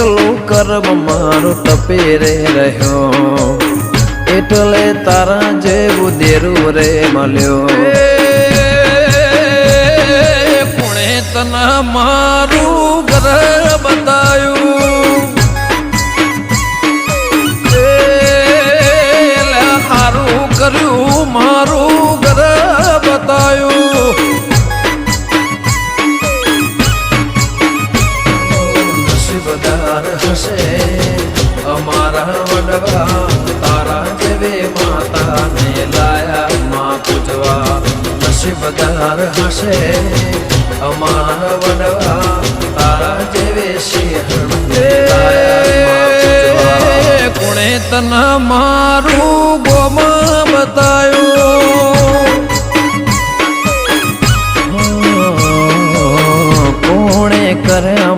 કેટલું કર્મ મારું તપી રે રહ્યો એટલે તારા જેવું દેરું રે મળ્યો કોણે તને મારું ઘર બતાયું હારું કર્યું મારું ઘર બતાયું નસીબદાર હશે અમારા વડવા તારા જેવે માતાને લાયા માં પૂજવા નસીબદાર હશે અમારા વડવા તારા જેવે સિંહણ કોણે તને મારું ગોમાં બતાયું કોણે કર્યા